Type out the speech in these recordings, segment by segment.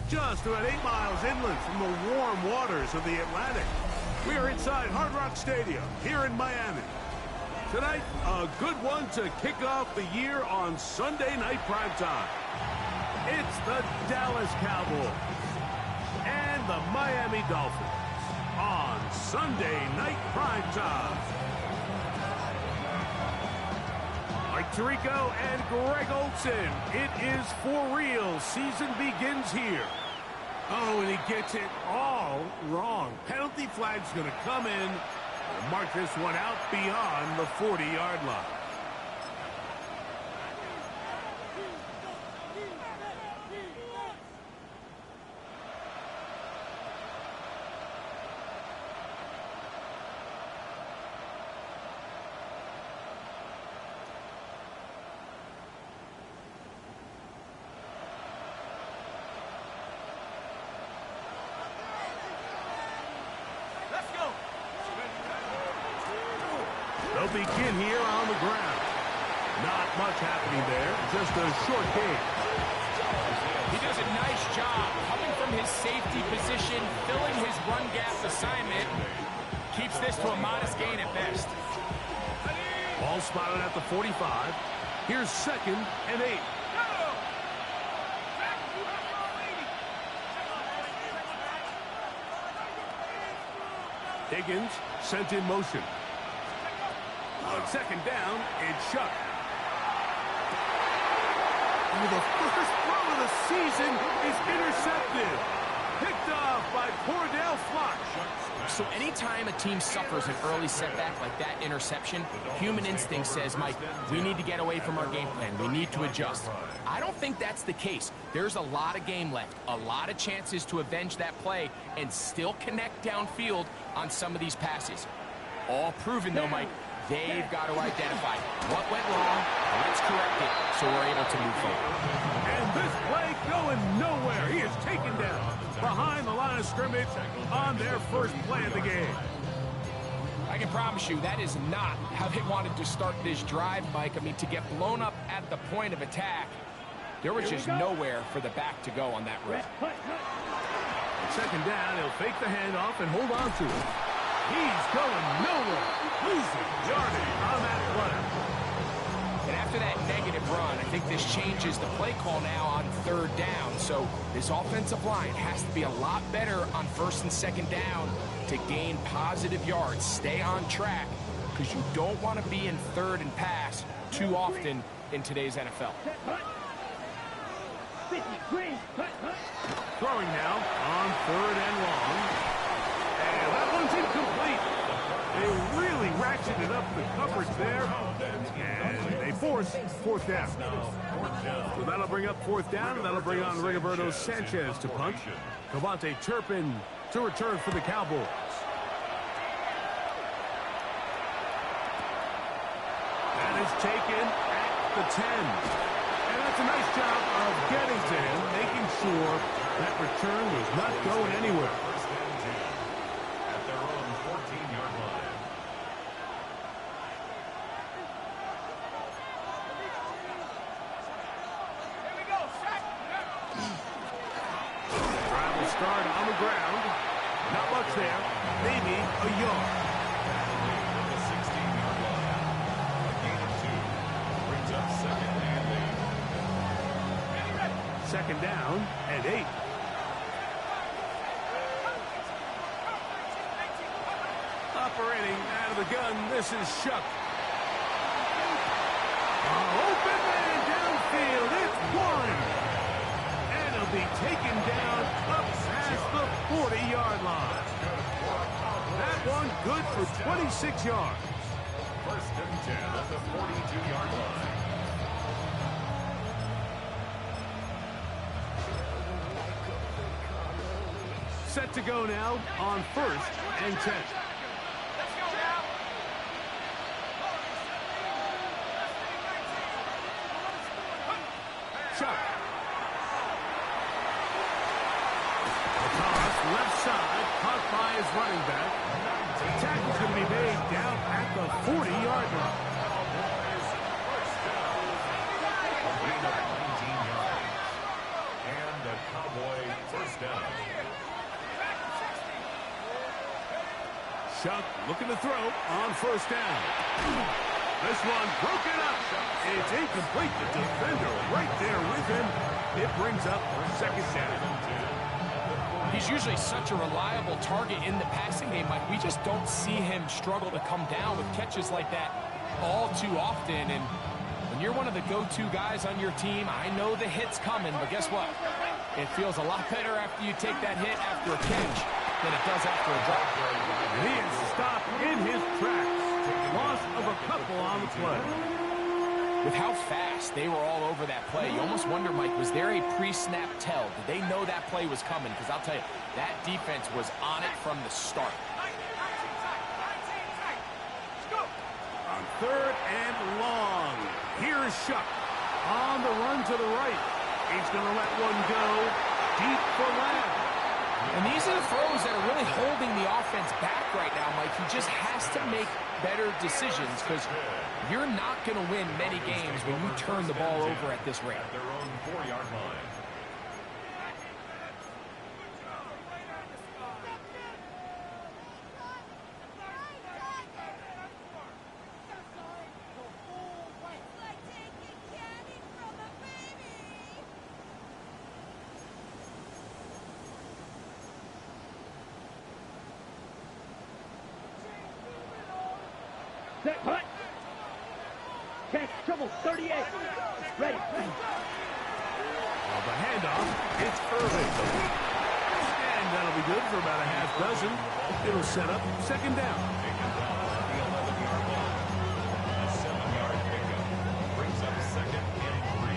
just about 8 miles inland from the warm waters of the Atlantic. We are inside Hard Rock Stadium here in Miami. Tonight, a good one to kick off the year on Sunday night primetime. It's the Dallas Cowboys and the Miami Dolphins on Sunday night primetime. Mike Tirico and Greg Olsen, it is for real. Season begins here. Oh, and he gets it all wrong. Penalty flag's going to come in. We'll mark this one out beyond the 40-yard line. They'll begin here on the ground. Not much happening there. Just a short game. He does a nice job coming from his safety position, filling his run gap assignment. Keeps this to a modest gain at best. Ball spotted at the 45. Here's 2nd and 8. Higgins sent in motion. On 2nd down, it's Chuck. Oh, the first throw of the season is intercepted. Picked off by Cordell Flock. So anytime a team suffers an early setback like that interception, human instinct says, Mike, we need to get away from our game plan. We need to adjust. I don't think that's the case. There's a lot of game left, a lot of chances to avenge that play and still connect downfield on some of these passes. All proven, though, Mike. They've got to identify what went wrong, let's correct it, so we're able to move forward. And this play going nowhere. He is taken down behind the line of scrimmage on their first play of the game. I can promise you that is not how they wanted to start this drive, Mike. I mean, to get blown up at the point of attack, there was just nowhere for the back to go on that run. 2nd down, he'll fake the handoff and hold on to it. He's going nowhere. Losing yardage on that play. And after that negative run, I think this changes the play call now on 3rd down. So this offensive line has to be a lot better on 1st and 2nd down to gain positive yards. Stay on track because you don't want to be in 3rd and pass too often in today's NFL. Throwing now on 3rd and long. And that one's incomplete. They really ratcheted up the coverage there. And they force 4th down. So that'll bring up 4th down, and that'll bring on Rigoberto Sanchez to punt. Cavante Turpin to return for the Cowboys. That is taken at the 10. And that's a nice job of getting to him, making sure that return was not going anywhere. Start on the ground. Not much there. Maybe a yard. The 16-yard line. A gain of 2. Brings up 2nd and 8. 2nd down and 8. Operating out of the gun, this is Shuck. Open man downfield. It's one. And he'll be taken down up past the 40-yard line. That one good for 26 yards. 1st and 10 at the 42-yard line. Set to go now on 1st and 10. Chuck. The toss, left side, caught by his running back. The tackle's going to be made down at the 40-yard line. Gain of 19 yards. And the Cowboy Chuck looking to throw on first down. This one broken up. It's incomplete. The defender right there with him. It brings up second down. He's usually such a reliable target in the passing game, Mike. We just don't see him struggle to come down with catches like that all too often. And when you're one of the go-to guys on your team, I know the hit's coming, but guess what? It feels a lot better after you take that hit after a catch than it does after a drop. He is stopped in his tracks. Loss of a couple on the play. With how fast they were all over that play, you almost wonder, Mike, was there a pre-snap tell? Did they know that play was coming? Because I'll tell you, that defense was on it from the start. On third and long. Here's Shuck. On the run to the right. He's going to let one go deep for Lamb. And these are the throws that are really holding the offense back right now, Mike. He just has to make better decisions because you're not going to win many games when you turn the ball over at this rate. At their own 4-yard line. Set, hut. Catch, trouble, 38. Ready. Well, the handoff, it's Irving. And that'll be good for about a half dozen. It'll set up second down. The 11-yard line. A 7-yard pickup. Brings up second and 3.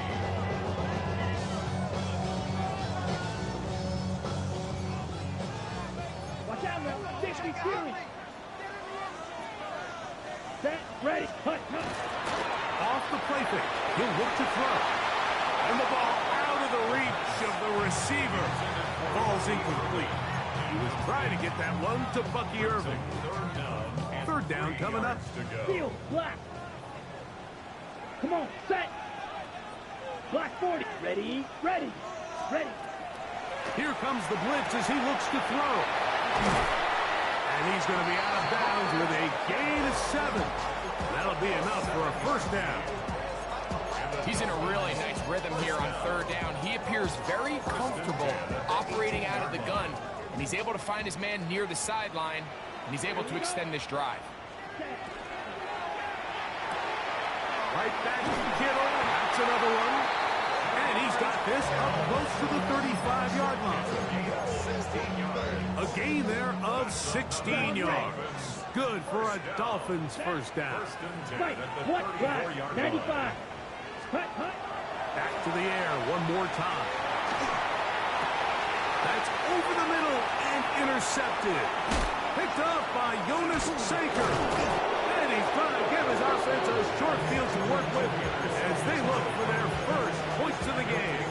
Watch out now. 60 series. Set, ready, hut, hut. Off the play fake. He'll look to throw. And the ball out of the reach of the receiver. Ball's incomplete. He was trying to get that one to Bucky Irving. Third down coming up. Field, black. Come on, set. Black 40. Ready, ready, ready. Here comes the blitz as he looks to throw. And he's going to be out of bounds with a gain of 7. That'll be enough for a first down. He's in a really nice rhythm here on third down. He appears very comfortable operating out of the gun, and he's able to find his man near the sideline, and he's able to extend this drive. Right back to Kittle. That's another one. And he's got this up close to the 35-yard line. A gain there of 16 yards. Good for a Dolphins first down. Right, what, right, 95. Hut, hut. Back to the air one more time. That's over the middle and intercepted. Picked up by Jonas Sanker. And he's going to give his offense a short field to work with as they look for their first points of the game.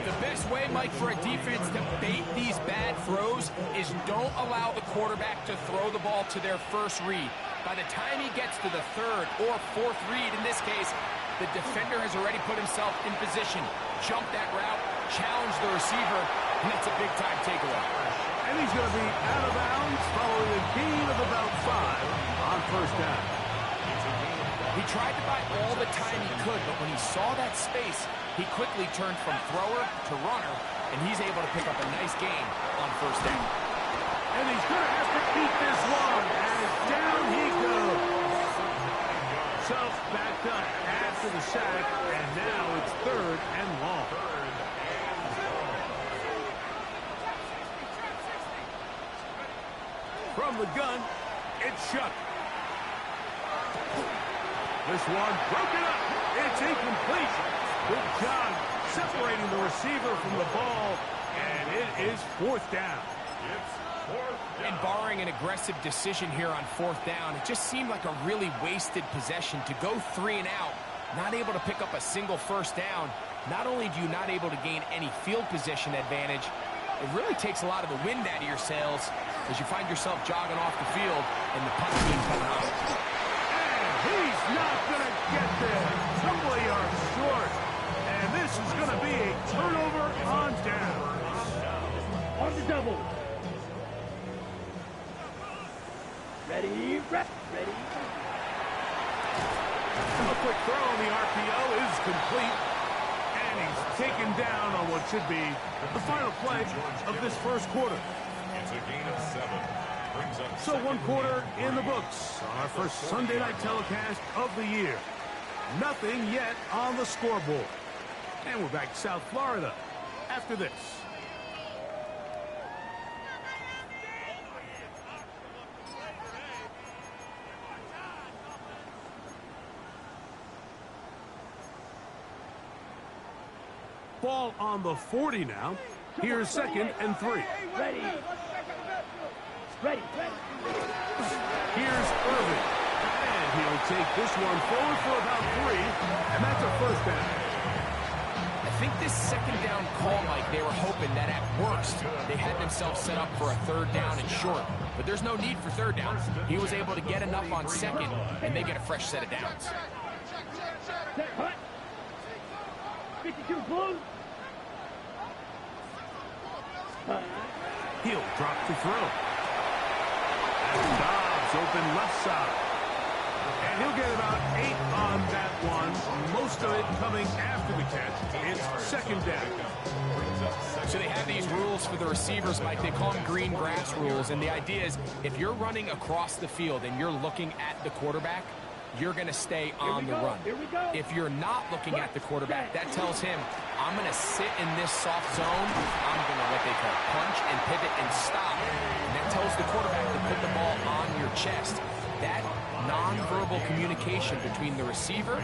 The best way, Mike, for a defense to bait these bad throws is don't allow the quarterback to throw the ball to their first read. By the time he gets to the third or fourth read, in this case, the defender has already put himself in position, jumped that route, challenged the receiver, and that's a big-time takeaway. And he's going to be out of bounds following a gain of about 5 on first down. He tried to buy all the time he could, but when he saw that space, he quickly turned from thrower to runner, and he's able to pick up a nice gain on first down. And he's going to have to eat this one as down he goes. Self backed up after the sack, and now it's third and long. From the gun, it's Shuck. This one broken up. It's incomplete. Good job separating the receiver from the ball, and it is fourth down. And barring an aggressive decision here on fourth down, it just seemed like a really wasted possession to go 3 and out, not able to pick up a single first down. Not only do you not able to gain any field position advantage, it really takes a lot of the wind out of your sails as you find yourself jogging off the field and the punt team coming up. He's not going to get there. Couple of yards short. And this is going to be a turnover on down. On the double. Ready. A quick throw on the RPO is complete. And he's taken down on what should be the final play of this first quarter. It's a gain of 7. Brings up So one quarter in the books on our first Sunday night telecast of the year. Nothing yet on the scoreboard. And we're back to South Florida after this. Ball on the 40 now. Here's 2nd and 3. Ready. Ready. Here's Irving. And he'll take this one forward for about 3. And that's a first down. I think this second down call, Mike, they were hoping that at worst they had themselves set up for a 3rd down and short. But there's no need for 3rd down. He was able to get enough on 2nd, and they get a fresh set of downs. Set hut. 52 blue. He'll drop to throw. And Dobbs open left side. And he'll get about 8 on that one. Most of it coming after the catch. It's 2nd down. So they have these rules for the receivers, Mike. They call them green grass rules. And the idea is if you're running across the field and you're looking at the quarterback, you're going to stay on the run. If you're not looking at the quarterback, that tells him, I'm going to sit in this soft zone. I'm going to what they call punch and pivot and stop. And that tells the quarterback to put the ball on your chest. That nonverbal communication between the receiver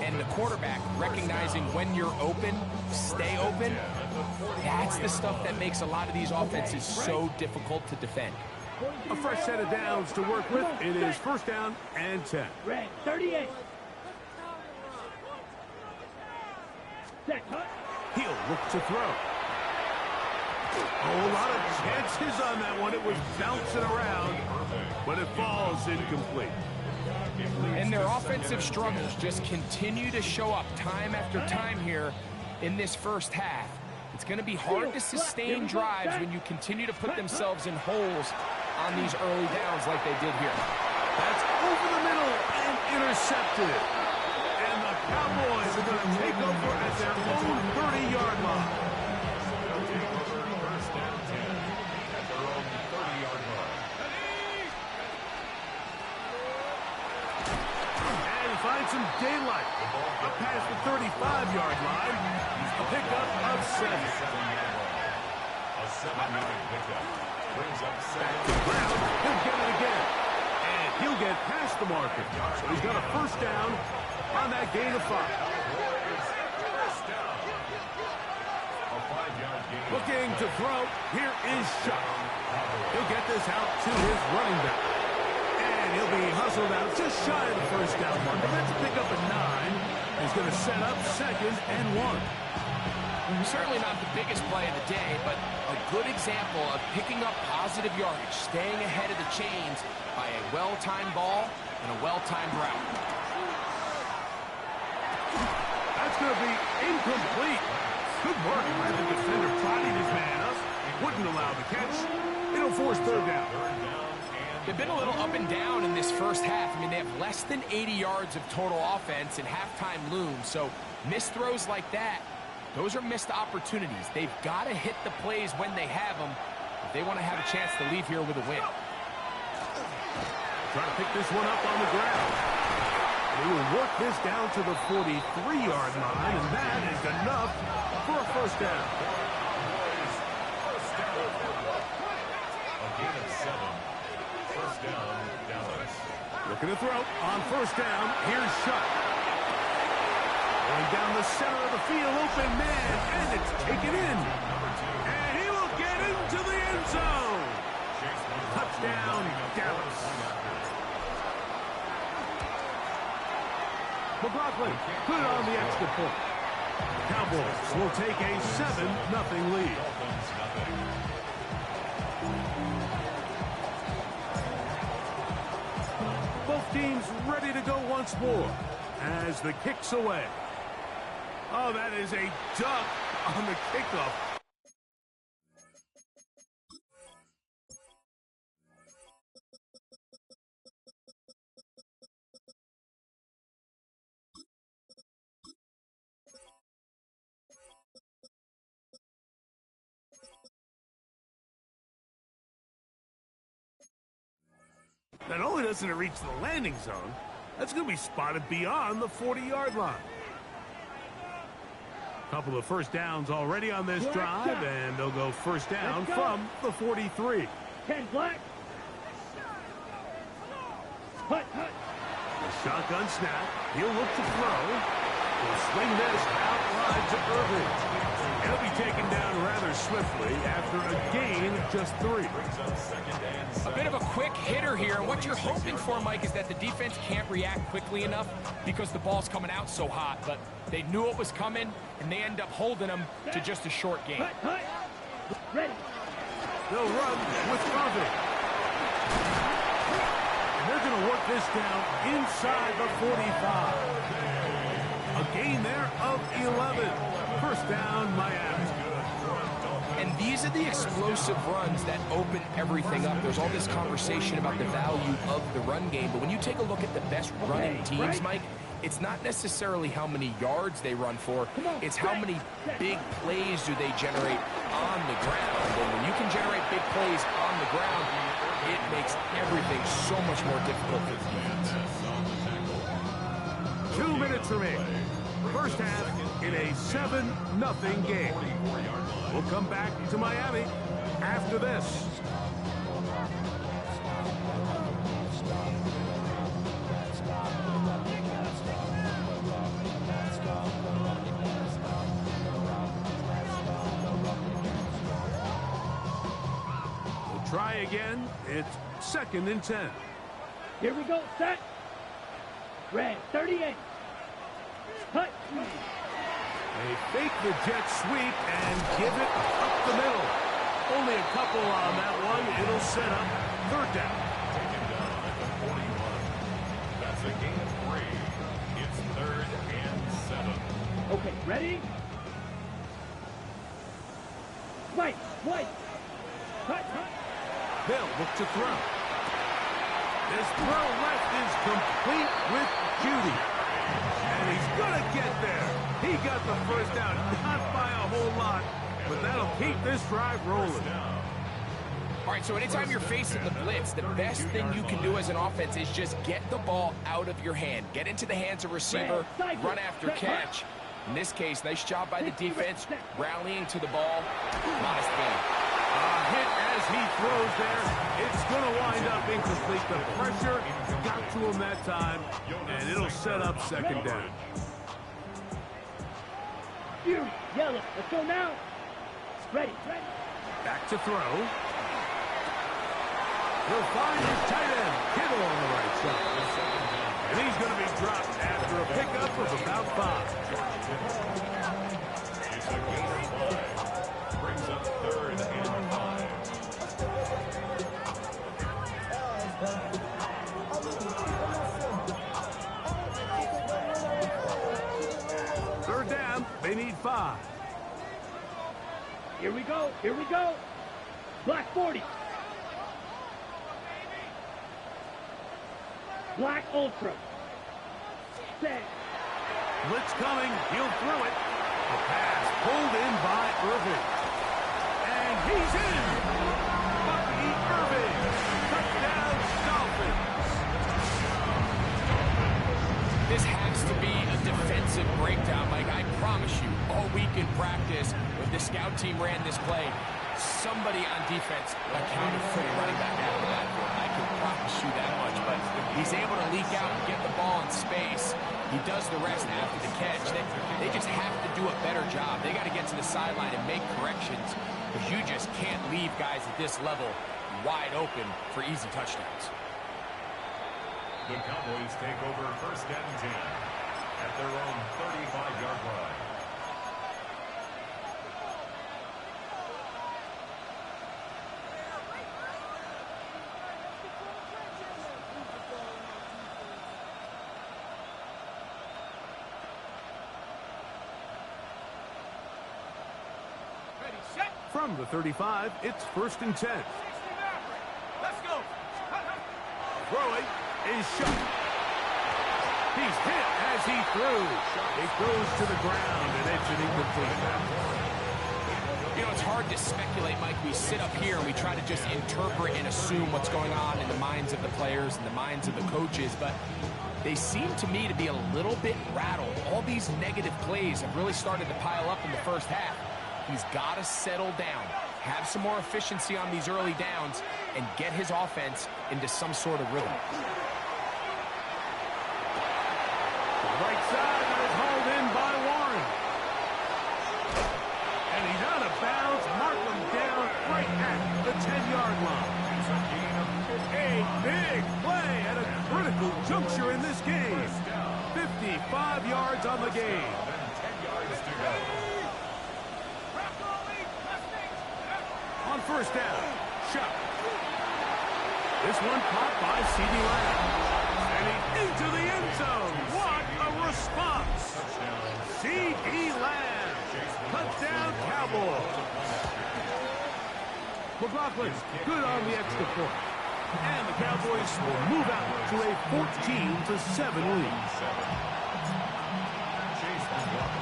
and the quarterback, recognizing when you're open, stay open, that's the stuff that makes a lot of these offenses so difficult to defend. A fresh set of downs to work with. It is 1st down and 10. Red 38. Set hut. He'll look to throw. Oh, a lot of chances on that one. It was bouncing around, but it falls incomplete. And their offensive struggles just continue to show up time after time here in this first half. It's going to be hard to sustain drives when you continue to put themselves in holes on these early downs like they did here. That's over the middle and intercepted. And the Cowboys are going to take over at their own 30-yard line. First down 10 at their own 30-yard line. And he finds some daylight. Up past the 35-yard line. A pickup of 7. A 7-yard pickup. Brings up 7. Back to the ground. He'll get it again. And he'll get past the marker. So he's got a first down on that gain of 5. First down. A 5-yard gain. Looking to throw. Here is Shuck. He'll get this out to his running back. And he'll be hustled out just shy of the first down marker. That's a pickup of 9. He's going to set up 2nd and 1. Certainly not the biggest play of the day, but a good example of picking up positive yardage, staying ahead of the chains by a well-timed ball and a well-timed route. That's going to be incomplete. Good work by the defender prodding his man up. Wouldn't allow the catch. It'll force 3rd down. They've been a little up and down in this first half. I mean, they have less than 80 yards of total offense and halftime looms, so missed throws like that, those are missed opportunities. They've got to hit the plays when they have them if they want to have a chance to leave here with a win. Trying to pick this one up on the ground. They will work this down to the 43-yard line, and that is enough for a first down. A gain of 7. First down, Dallas. Looking to throw on first down. Here's Shuck. Going down the center of the field, open man, and it's taken in. And he will get into the end zone. Touchdown, Dallas. McLaughlin put it on the extra point. Cowboys will take a 7-0 lead. Both teams ready to go once more as the kick's away. Oh, that is a duck on the kickoff. Not only doesn't it reach the landing zone, that's going to be spotted beyond the 40-yard line. Couple of first downs already on this drive, and they'll go first down from the 43. 10 black. Hut, hut. The shotgun snap. He'll look to throw. He'll swing this out wide to Irving. He'll be taken down rather swiftly after a gain of just 3. A bit of a quick hitter here, and what you're hoping for, Mike, is that the defense can't react quickly enough because the ball's coming out so hot, but they knew it was coming, and they end up holding them to just a short gain. Hut, hut. Ready. They'll run with Irving. And they're going to work this down inside the 45. A gain there of 11. First down, Miami. And these are the explosive runs that open everything up. There's all this conversation about the value of the run game, but when you take a look at the best running teams, Mike, it's not necessarily how many yards they run for, it's how many big plays do they generate on the ground. And when you can generate big plays on the ground, it makes everything so much more difficult for the defense. 2 minutes remaining. First half in a 7-0 game. We'll come back to Miami after this. We'll try again. It's 2nd and 10. Here we go. Set. Red 38. Hut. They fake the jet sweep and give it up the middle. Only a couple on that one. It'll set up 3rd down. Taken down at the 41. That's a gain of 3. It's 3rd and 7. Okay, ready? White, white. Hut, hut. They'll look to throw. This throw left is complete with Judy. And he's going to get there. He got the first down, not by a whole lot, but that'll keep this drive rolling. All right, so anytime you're facing the blitz, the best thing you can do as an offense is just get the ball out of your hand. Get into the hands of receiver, run after catch. In this case, nice job by the defense, rallying to the ball. Nice game. Hit as he throws there. It's going to wind up incomplete. The pressure got to him that time, and it'll set up 2nd down. Fury, yellow. Let's go now. Ready, ready. Back to throw. He'll find his tight end, Kittle on the right side. And he's going to be dropped after a pickup of about 5. It's a gain of 5. Brings up 3rd and 5. Third down, they need 5. Here we go, here we go. Black 40. Black Ultra. Set. Blitz coming, he'll throw it. A pass pulled in by Irving. And he's in! Bucky Irving! Touchdown, Dolphins! This has to be a defensive breakdown, Mike. I promise you, all week in practice, when the scout team ran this play, somebody on defense accounted for the running back out of the backfield. I can promise you that much, but he's able to leak out and get the ball in space. He does the rest after the catch. They just have to do a better job. They got to get to the sideline and make corrections, because you just can't leave guys at this level wide open for easy touchdowns. The Cowboys take over 1st and 10 at their own 35-yard line. From the 35, it's 1st and 10. Let's go. Throwing is shot. He's hit as he throws. It goes to the ground, and it's an incomplete pass. You know, it's hard to speculate, Mike. We sit up here and we try to just interpret and assume what's going on in the minds of the players and the minds of the coaches, but they seem to me to be a little bit rattled. All these negative plays have really started to pile up in the first half. He's got to settle down, have some more efficiency on these early downs, and get his offense into some sort of rhythm. Right side, that is hauled in by Warren. And he's out of bounds. Mark him down right at the 10-yard line. A big play at a critical juncture in this game. 55 yards on the game. On first down, Shuck. This one caught by C.D. Lamb. And into the end zone. What a response. C.D. Lamb. Touchdown, Cowboys. McLaughlin, good on the extra point. And the Cowboys will move out to a 14-7 lead.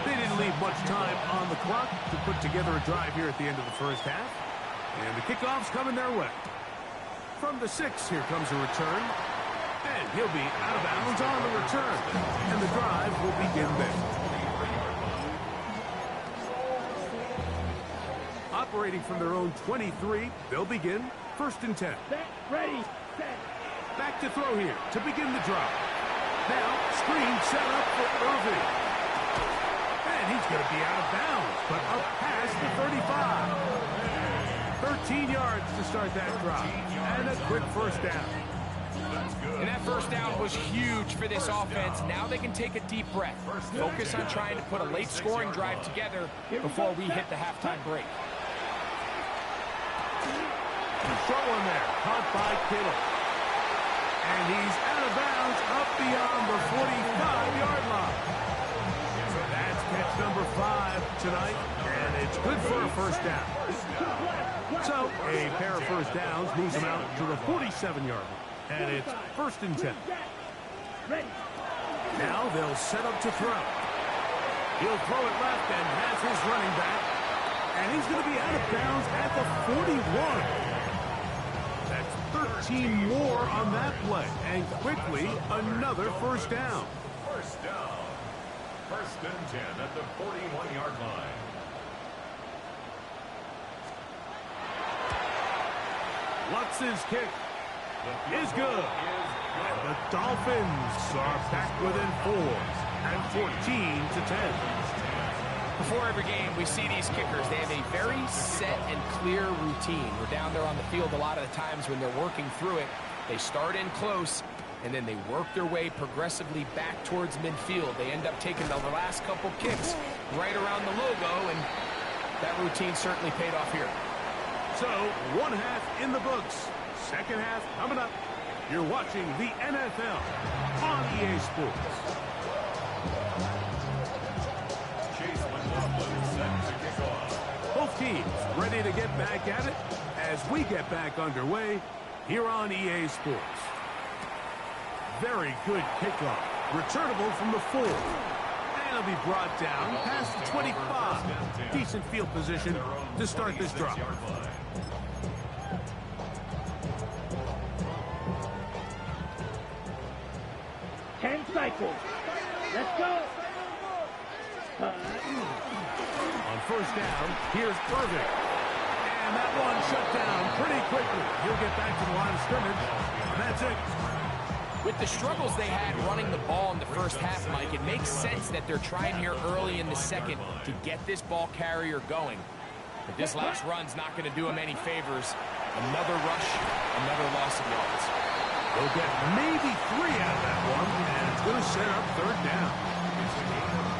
They didn't leave much time on the clock to put together a drive here at the end of the first half. And the kickoff's coming their way. From the 6, here comes a return. And he'll be out of bounds on the return. And the drive will begin there. Operating from their own 23, they'll begin first and 10. Set, ready, set. Back to throw here to begin the drive. Now, screen set up for Irving. And he's going to be out of bounds, but up past the 35. 13 yards to start that drive. And a quick first down. And that first down was huge for this offense. Now they can take a deep breath. Focus on trying to put a late scoring drive together before we hit the halftime break. Short one there, caught by Kittle. And he's out of bounds up beyond the 45-yard line. So that's catch number 5 tonight, and it's good for a first down. So a pair of first downs moves them out to the 47-yard line. And it's first and 10. Now they'll set up to throw. He'll throw it left and has his running back. And he's going to be out of bounds at the 41. That's 13 more on that play. And quickly, another first down. First down. First and 10 at the 41-yard line. Lutz's kick is good. And the Dolphins are back within 4 and 14-10. Before every game, we see these kickers. They have a very set and clear routine. We're down there on the field a lot of the times when they're working through it. They start in close, and then they work their way progressively back towards midfield. They end up taking the last couple kicks right around the logo, and that routine certainly paid off here. So, one half in the books. Second half coming up. You're watching the NFL on EA Sports. Both teams ready to get back at it as we get back underway here on EA Sports. Very good kickoff. Returnable from the 4. And it'll be brought down past the 25. Decent field position to start this drive. 10 cycles. Let's go. On first down, here's Irving. And that one shut down pretty quickly. He'll get back to the line of scrimmage. And that's it. With the struggles they had running the ball in the first half, Mike, it makes sense that they're trying here early in the second to get this ball carrier going. But this last run's not going to do him any favors. Another rush, another loss of yards. They'll get maybe 3 out of that one, and it's going to set up third down.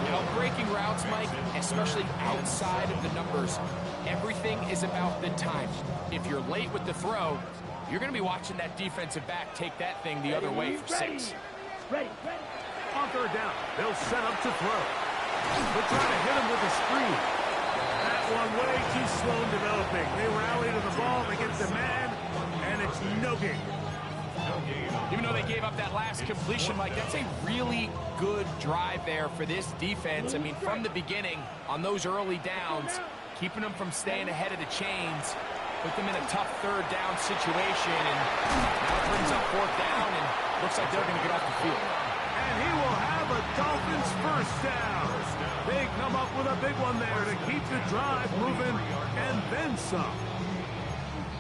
You know, breaking routes, Mike, especially outside of the numbers, everything is about the time. If you're late with the throw, you're going to be watching that defensive back take that thing the other way for 6. Ready. On third down, they'll set up to throw. They'll try to hit him with a screen. That one way too slow in developing. They rally to the ball, they get the man, and it's no gain. Even though they gave up that last completion, Mike, that's a really good drive there for this defense. I mean, from the beginning, on those early downs, keeping them from staying ahead of the chains, put them in a tough third down situation, and now it brings up fourth down, and looks like they're going to get off the field. And he will have a Dolphins first down. They come up with a big one there to keep the drive moving, and then some.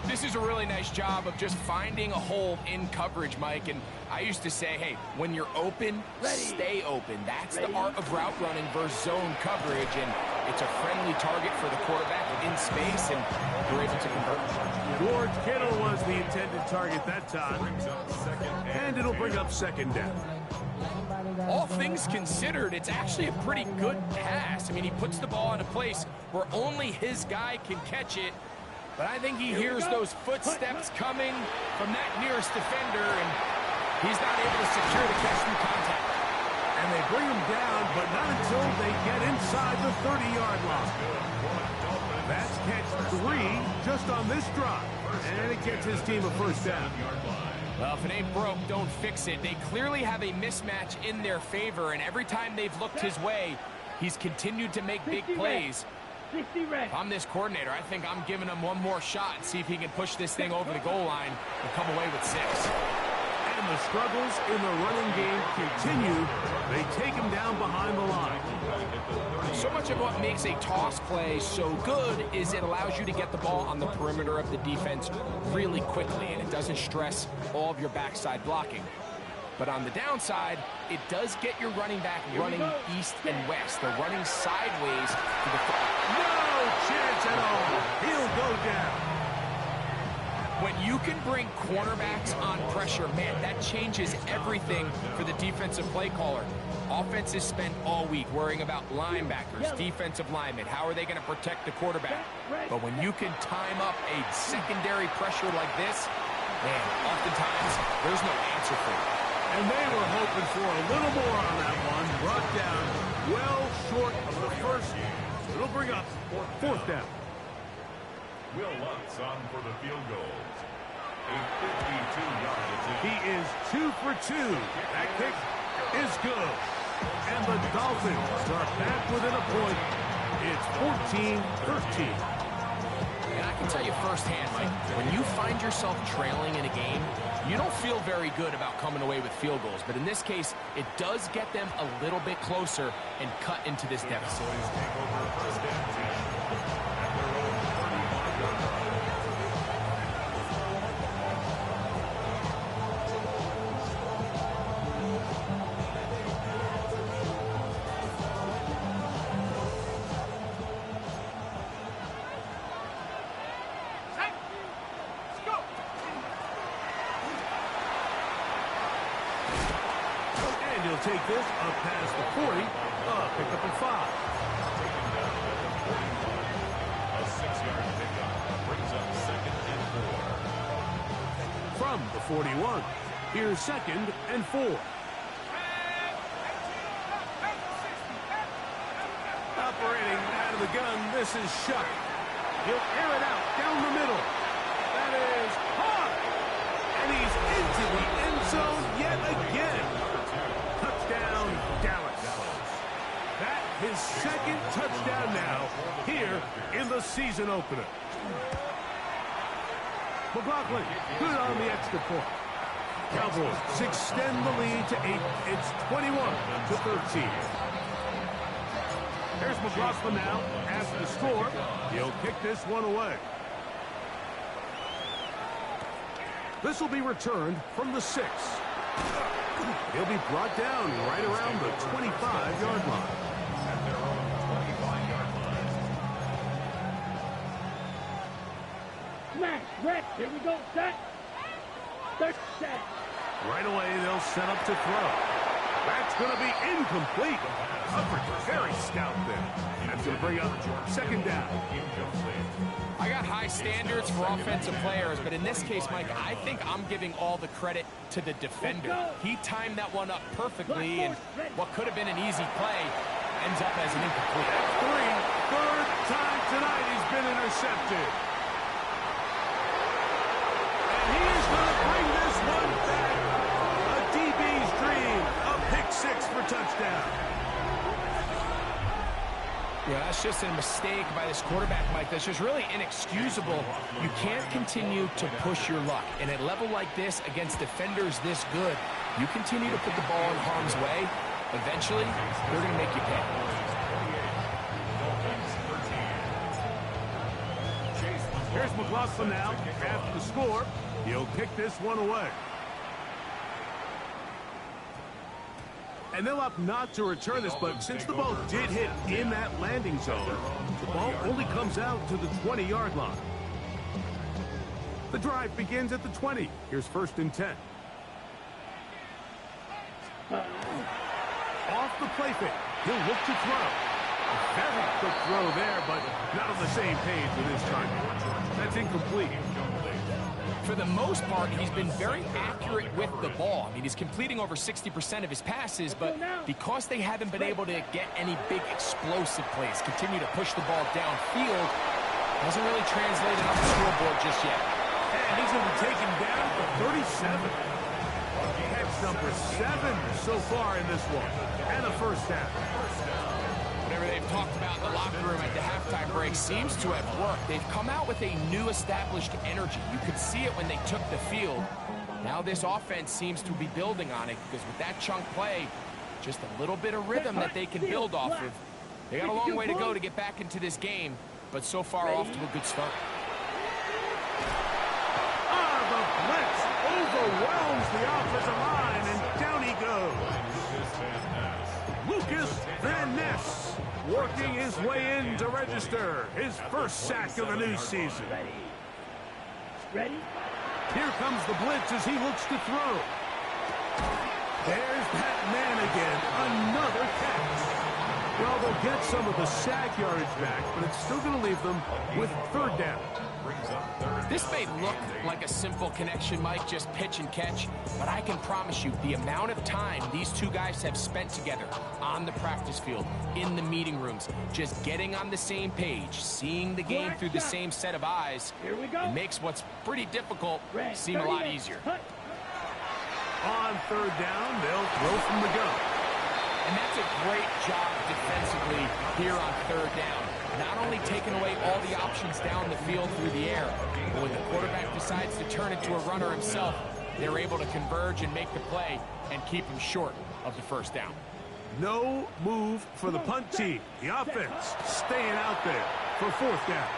This is a really nice job of just finding a hole in coverage, Mike. And I used to say, hey, when you're open, stay open. That's the art of route running versus zone coverage. And it's a friendly target for the quarterback in space, and you're able to convert. George Kittle was the intended target that time. And it'll bring up second down. All things considered, it's actually a pretty good pass. I mean, he puts the ball in a place where only his guy can catch it. But I think he hears those footsteps coming from that nearest defender, and he's not able to secure the catch through contact. And they bring him down, but not until they get inside the 30-yard line. That's catch 3 just on this drive, and it gets his team a first down. Well, if it ain't broke, don't fix it. They clearly have a mismatch in their favor, and every time they've looked his way, he's continued to make big plays. If I'm this coordinator, I think I'm giving him one more shot and see if he can push this thing over the goal line and come away with 6. And the struggles in the running game continue. They take him down behind the line. So much of what makes a toss play so good is it allows you to get the ball on the perimeter of the defense really quickly, and it doesn't stress all of your backside blocking. But on the downside, it does get your running back running east and west. They're running sideways to the no chance at all. He'll go down. When you can bring cornerbacks on pressure, man, that changes everything for the defensive play caller. Offenses spent all week worrying about linebackers, defensive linemen. How are they going to protect the quarterback? But when you can time up a secondary pressure like this, man, oftentimes there's no answer for it. And they were hoping for a little more on that one. Brought down well short of the first. It'll bring up fourth down. Will Lutz on for the field goal. A 52-yard. He is 2 for 2. That kick is good. And the Dolphins are back within a point. It's 14-13. And I can tell you firsthand, Mike, when you find yourself trailing in a game, you don't feel very good about coming away with field goals. But in this case, it does get them a little bit closer and cut into this deficit. Take this up past the 40. Pick up at 5. A 6-yard pickup brings up second and 4. From the 41, here's second and 4. Operating out of the gun, this is Shuck. He'll air it out down the middle. That is hard. And he's into the end zone yet again. Touchdown, Dallas. That his second touchdown now here in the season opener. McLaughlin, good on the extra point. Cowboys extend the lead to 8. It's 21-13. There's McLaughlin now after the score. He'll kick this one away. This will be returned from the 6. He'll be brought down right around the 25-yard line. At their own 25-yard line. Smash, red, here we go, set. They're set. Right away, they'll set up to throw. That's going to be incomplete. Coverage very stout there. That's going to bring up second down. I got high standards for offensive players, but in this case, Mike, I think I'm giving all the credit to the defender. He timed that one up perfectly, and what could have been an easy play ends up as an incomplete. Third time tonight he's been intercepted. And he is going to bring this one back. A DB's dream, a pick 6 for touchdown. Yeah, that's just a mistake by this quarterback, Mike. That's just really inexcusable. You can't continue to push your luck. And at a level like this, against defenders this good, you continue to put the ball in harm's way, eventually, they're going to make you pay. Here's McLaughlin now. After the score, he'll kick this one away. And they'll opt not to return this, but since the ball did hit in that landing zone, the ball only comes out to the 20-yard line. The drive begins at the 20. Here's 1st and 10. Off the play fake. He'll look to throw. A very quick throw there, but not on the same page with his timing. That's incomplete. For the most part, he's been very accurate with the ball. I mean, he's completing over 60% of his passes, but because they haven't been able to get any big explosive plays, continue to push the ball downfield, hasn't really translated on the scoreboard just yet. And he's going to be taken down for 37. Catch number 7 so far in this one, and a first down. Whatever they've talked about in the locker room at the halftime break seems to have worked. They've come out with a new established energy. You could see it when they took the field. Now this offense seems to be building on it because with that chunk play, just a little bit of rhythm that they can build off of. They got a long way to go to get back into this game, but so far off to a good start. The blitz overwhelms the offensive line, and down he goes. Lucas Van Ness working his way in to register his first sack of the new season. Ready? Here comes the blitz as he looks to throw. There's that man again. Another catch. Well, they'll get some of the sack yardage back, but it's still going to leave them with 3rd down. This may look like a simple connection, Mike, just pitch and catch, but I can promise you the amount of time these two guys have spent together on the practice field, in the meeting rooms, just getting on the same page, seeing the game through the same set of eyes, it makes what's pretty difficult seem a lot easier. On 3rd down, they'll throw from the gun. And that's a great job defensively here on 3rd down. Not only taking away all the options down the field through the air, but when the quarterback decides to turn into a runner himself, they're able to converge and make the play and keep him short of the 1st down. No move for the punt team. The offense staying out there for 4th down.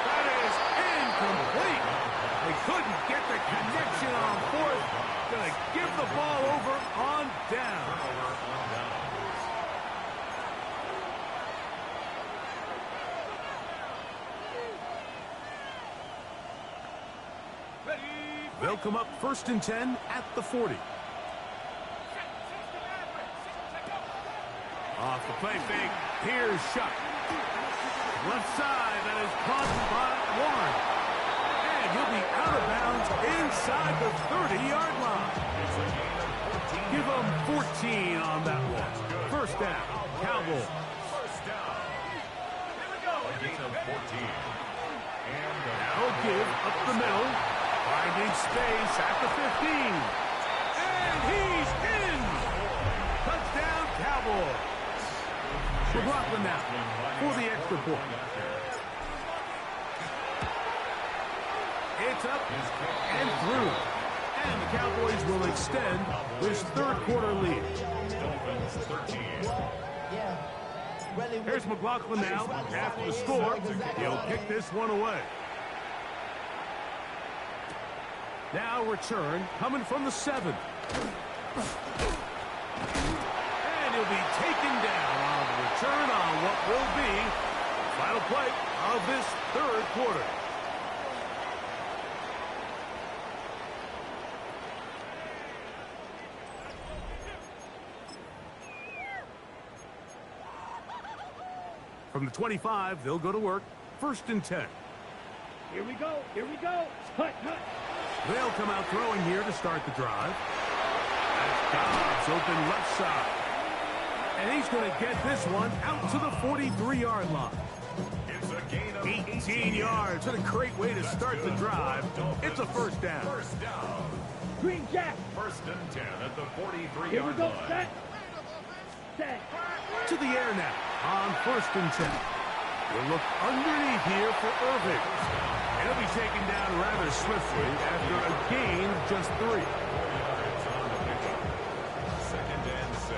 That is incomplete. They couldn't get the connection on 4th. Gonna give the ball over on down. They'll come up 1st and 10 at the 40. Off the play fake, here's Shuck. Left side, that is caught by Warren. And he'll be out of bounds inside the 30-yard line. Give them 14 on that one. 1st down, Cowboys. Now give up the middle. Finding space at the 15. And he's in! Touchdown, Cowboys. McLaughlin now for the extra point. It's up and through. And the Cowboys will extend this 3rd quarter lead. Here's McLaughlin now. After the score, he'll kick this one away. Now return coming from the 7. And he'll be taken down on the return on what will be the final play of this 3rd quarter. From the 25, they'll go to work. 1st and 10. Here we go. Here we go. Hut, hut. They'll come out throwing here to start the drive. That's Dobbs open left side. And he's going to get this one out to the 43-yard line. 18 yards. What a great way to start the drive. It's a 1st down. Green Jack. 1st and 10 at the 43-yard line. Here we go. Set. Set. To the air now on 1st and 10. We'll look underneath here for Irving. And he'll be taken down rather swiftly after a gain of just 3. 2nd and 6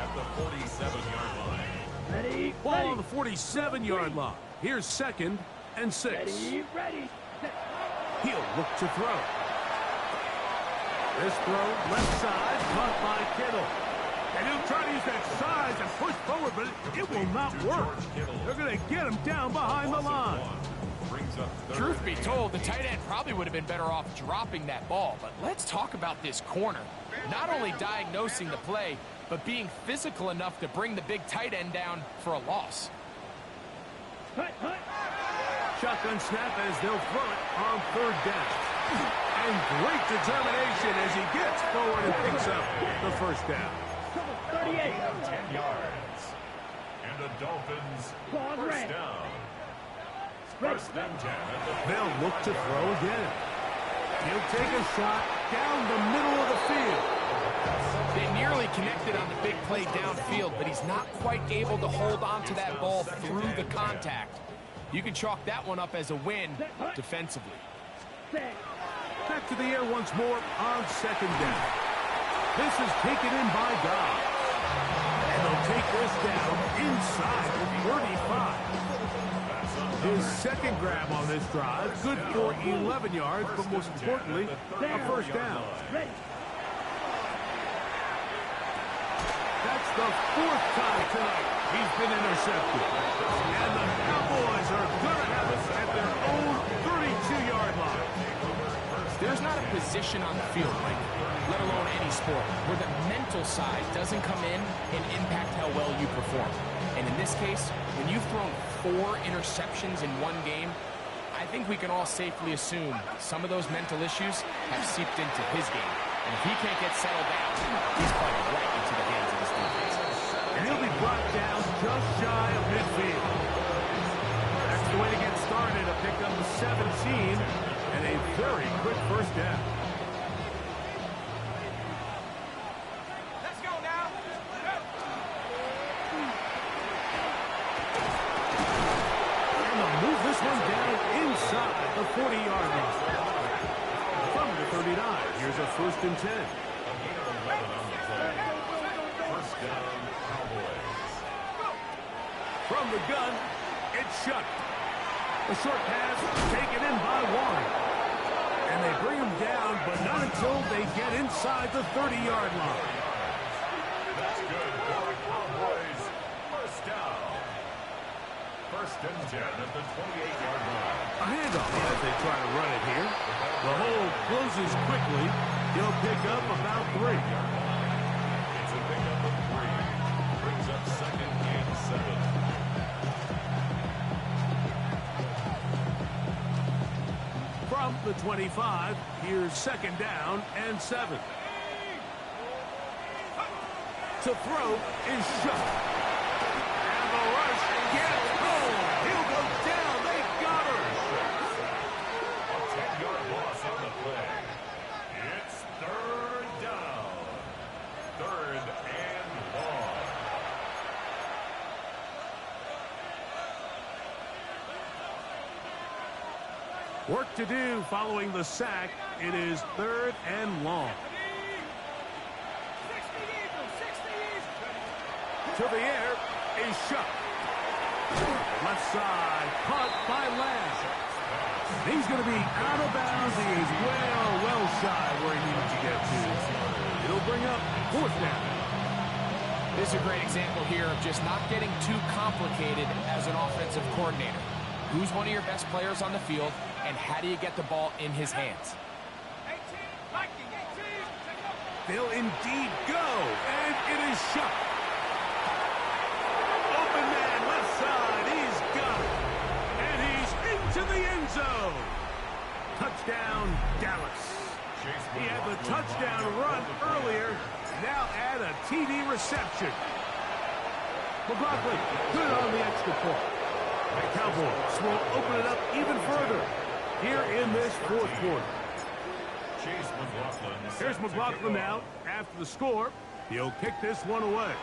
at the 47-yard line. Ready. Ball Ready. on the 47-yard line. Here's 2nd and 6. Ready. Ready. Set. He'll look to throw. This throw left side caught by Kittle. And he'll try to use that size and push forward, but it will not work. They're going to get him down behind the line. Truth be told, the tight end probably would have been better off dropping that ball. But let's talk about this corner. Not only diagnosing the play, but being physical enough to bring the big tight end down for a loss. Hut, hut. Shotgun snap as they'll throw it on 3rd down. And great determination as he gets forward and picks up the 1st down. 38. 10 yards. And the Dolphins Ball first red. down. 1st and 10 at the They'll look to throw again. He'll take a shot down the middle of the field. They nearly connected on the big play downfield, but he's not quite able to hold on to that ball through the contact. You can chalk that one up as a win defensively. Set. Back to the air once more on 2nd down. This is taken in by God. And they'll take this down inside the 35. His 2nd grab on this drive, good for 11 yards, but most importantly, a 1st down. Ready. That's the 4th time tonight he's been intercepted. And the Cowboys are going to have us at their own 32-yard line. There's not a position on the field, Mike, let alone any sport, where the mental side doesn't come in and impact how well you perform. And in this case, when you've thrown 4 interceptions in one game, I think we can all safely assume some of those mental issues have seeped into his game. And if he can't get settled down, he's playing right into the hands of his defense. And he'll be brought down just shy of midfield. That's the way to get started, a pick up of 17 and a very quick 1st down. Let's go now. And they'll move this one down inside the 40-yard line. From the 39, here's a 1st and 10. First down, Cowboys. From the gun, it's shut. The short pass taken in by Warren. And they bring him down, but not until they get inside the 30-yard line. That's good for the Cowboys. First down. 1st and 10 at the 28-yard line. A handoff as they try to run it here. The hole closes quickly. He'll pick up about 3. It's a pickup of 3. Brings up 2nd and 7. From the 25, here's 2nd down and 7. To throw is shut. And the rush gets home. He'll go down. They got her. A 10-yard loss on the play. It's 3rd down. 3rd and long. Work to do following the sack. It is 3rd and long. To the air is shut. Left side, caught by Lamb. He's going to be out of bounds. He is well shy where he needed to get to. It'll bring up 4th down. This is a great example here of just not getting too complicated as an offensive coordinator. Who's one of your best players on the field, and how do you get the ball in his hands? They'll indeed go, and it is shut. Open man, left side, he's got it. And he's into the end zone. Touchdown, Dallas. He had the touchdown run earlier, now add a TD reception. McLaughlin good on the extra point. The Cowboys will open it up even further here in this 4th quarter. Chase McLaughlin. Here's McLaughlin out after the score. He'll kick this one away.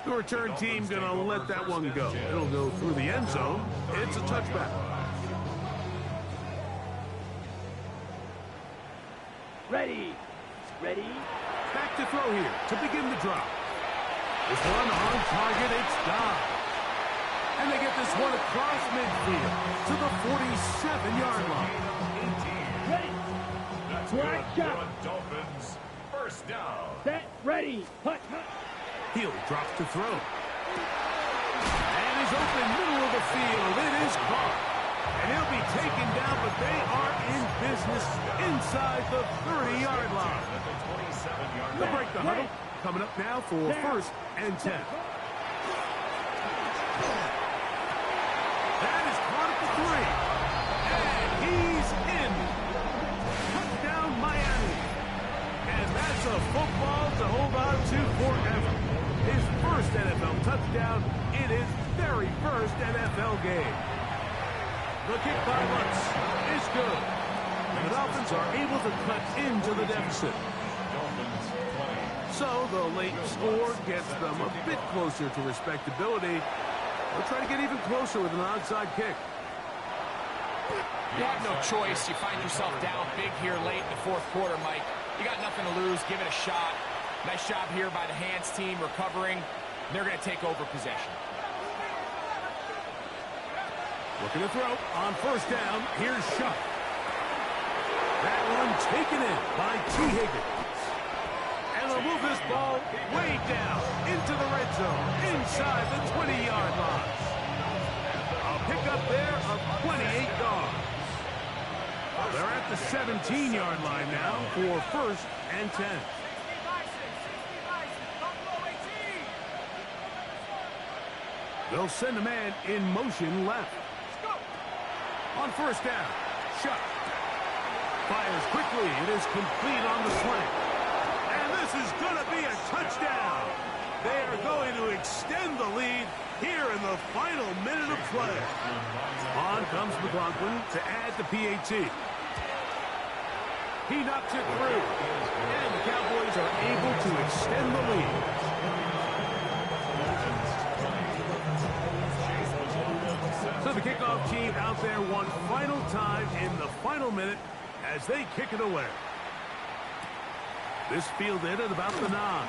The return team going to let that one go. It'll go through the end zone. It's a touchback. Ready. Ready. Back to throw here to begin the drop. This one on target. It's gone. And they get this one across midfield to the 47-yard line. Ready. That's Black good shot. for the Dolphins. First down. Set. Ready. Hut. Hill drops to throw. And he's open middle of the field. It is caught. And he'll be taken down, but they are in business inside the 30-yard line. They'll break the huddle. Coming up now for first and 10. That is caught at the 3. And he's in. Touchdown, Miami. And that's a football to hold on to forever. His first NFL touchdown in his very first NFL game. The kick by Lutz is good. And the Dolphins are able to cut into the deficit. So the late score gets them a bit closer to respectability. They'll try to get even closer with an onside kick. You have no choice. You find yourself down big here late in the fourth quarter, Mike. You got nothing to lose. Give it a shot. Nice job here by the hands team recovering. They're going to take over possession. Looking to throw on first down. Here's Shuck. That one taken in by T. Higgins. And they'll move this ball way down into the red zone, inside the 20-yard line. A pickup there of 28 yards. They're at the 17-yard line now for first and 10. They'll send a man in motion left. On first down, Shuck fires quickly. It is complete on the slant. And this is going to be a touchdown. They are going to extend the lead here in the final minute of play. On comes McLaughlin to add the PAT. He knocks it through. And the Cowboys are able to extend the lead. So the kickoff team out there one final time in the final minute as they kick it away. This fielded at about the 9.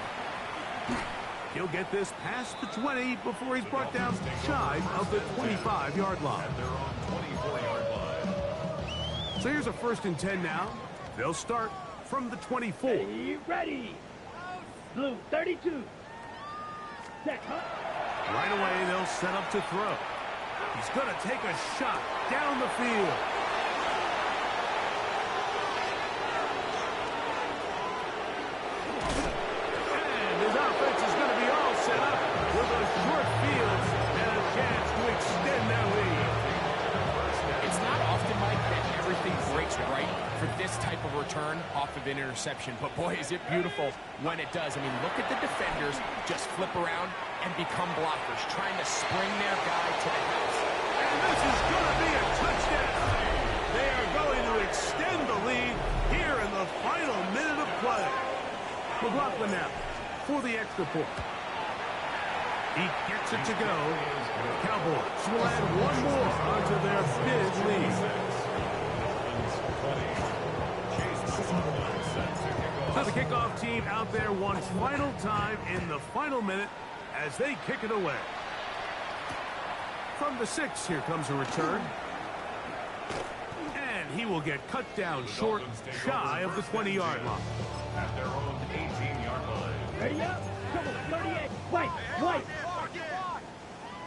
He'll get this past the 20 before he's brought down shy of the 25-yard line. So here's a first and 10 now. They'll start from the 24. Ready. Ready. Blue 32. Set. Right away, they'll set up to throw. He's going to take a shot down the field. And his offense is going to be all set up with a short field and a chance to extend their lead. It's not often, Mike, that everything breaks right for this type of return off of an interception. But, boy, is it beautiful when it does. I mean, look at the defenders just flip around and become blockers, trying to spring their guy to the house. And this is going to be a touchdown. They are going to extend the lead here in the final minute of play. McLaughlin now for the extra point. He gets it to go. Cowboys will add one more onto their big lead. So the kickoff team out there one final time in the final minute as they kick it away. From the 6, here comes a return. And he will get cut down short, shy of the 20-yard line. At their own 18-yard line. Ready up. Come on. 38. White.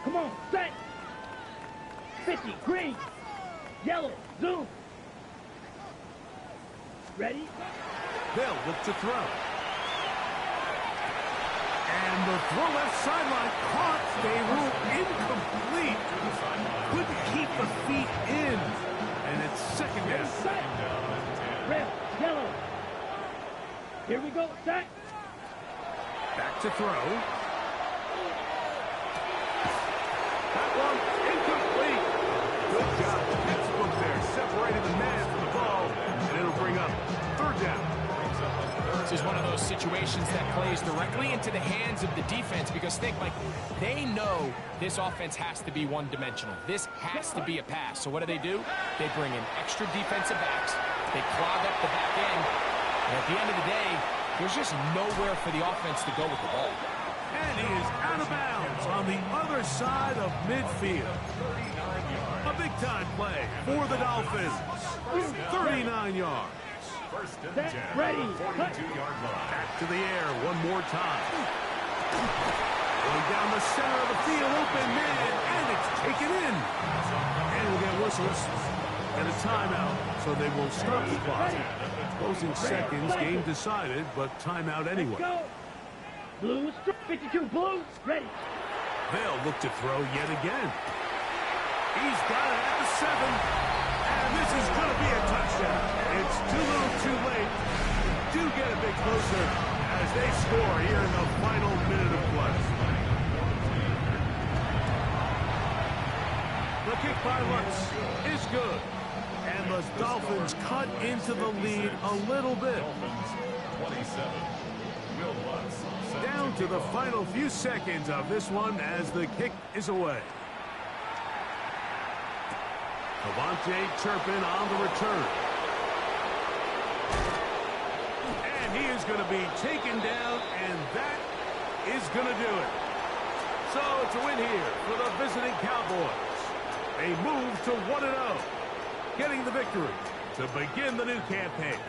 Come on. Set. 50. Green. Yellow. Zoom. Ready. They'll look to throw. And the throw left sideline caught. They rule incomplete. Couldn't keep the feet in. And it's second down. Set. Red. Yellow. Here we go. Set. Back to throw. That one incomplete. Good job. Textbook there. Separated the man from the ball. And it'll bring up third down. This is one of those situations that plays directly into the hands of the defense because think, Mike, they know this offense has to be one-dimensional. This has to be a pass. So what do? They bring in extra defensive backs. They clog up the back end. And at the end of the day, there's just nowhere for the offense to go with the ball. And he is out of bounds on the other side of midfield. A big-time play for the Dolphins. 39 yards. First and Set, 10. ready, 42-yard line. Back to the air one more time. Going down the center of the field, open man, and it's taken in. And we'll get whistles and a timeout, so they will stop the clock. Closing seconds, game decided, but timeout anyway. Let's go. Blues, 52 Blues, ready. They'll look to throw yet again. He's got it at the 7. And this is going to be a touchdown. It's too little too late. Do get a bit closer as they score here in the final minute of play. The kick by Lutz is good. And the Dolphins cut into the lead a little bit. 27. Will Lutz. Down to the final few seconds of this one as the kick is away. Devontae Turpin on the return. And he is going to be taken down, and that is going to do it. So it's a win here for the visiting Cowboys. They move to 1-0, getting the victory to begin the new campaign.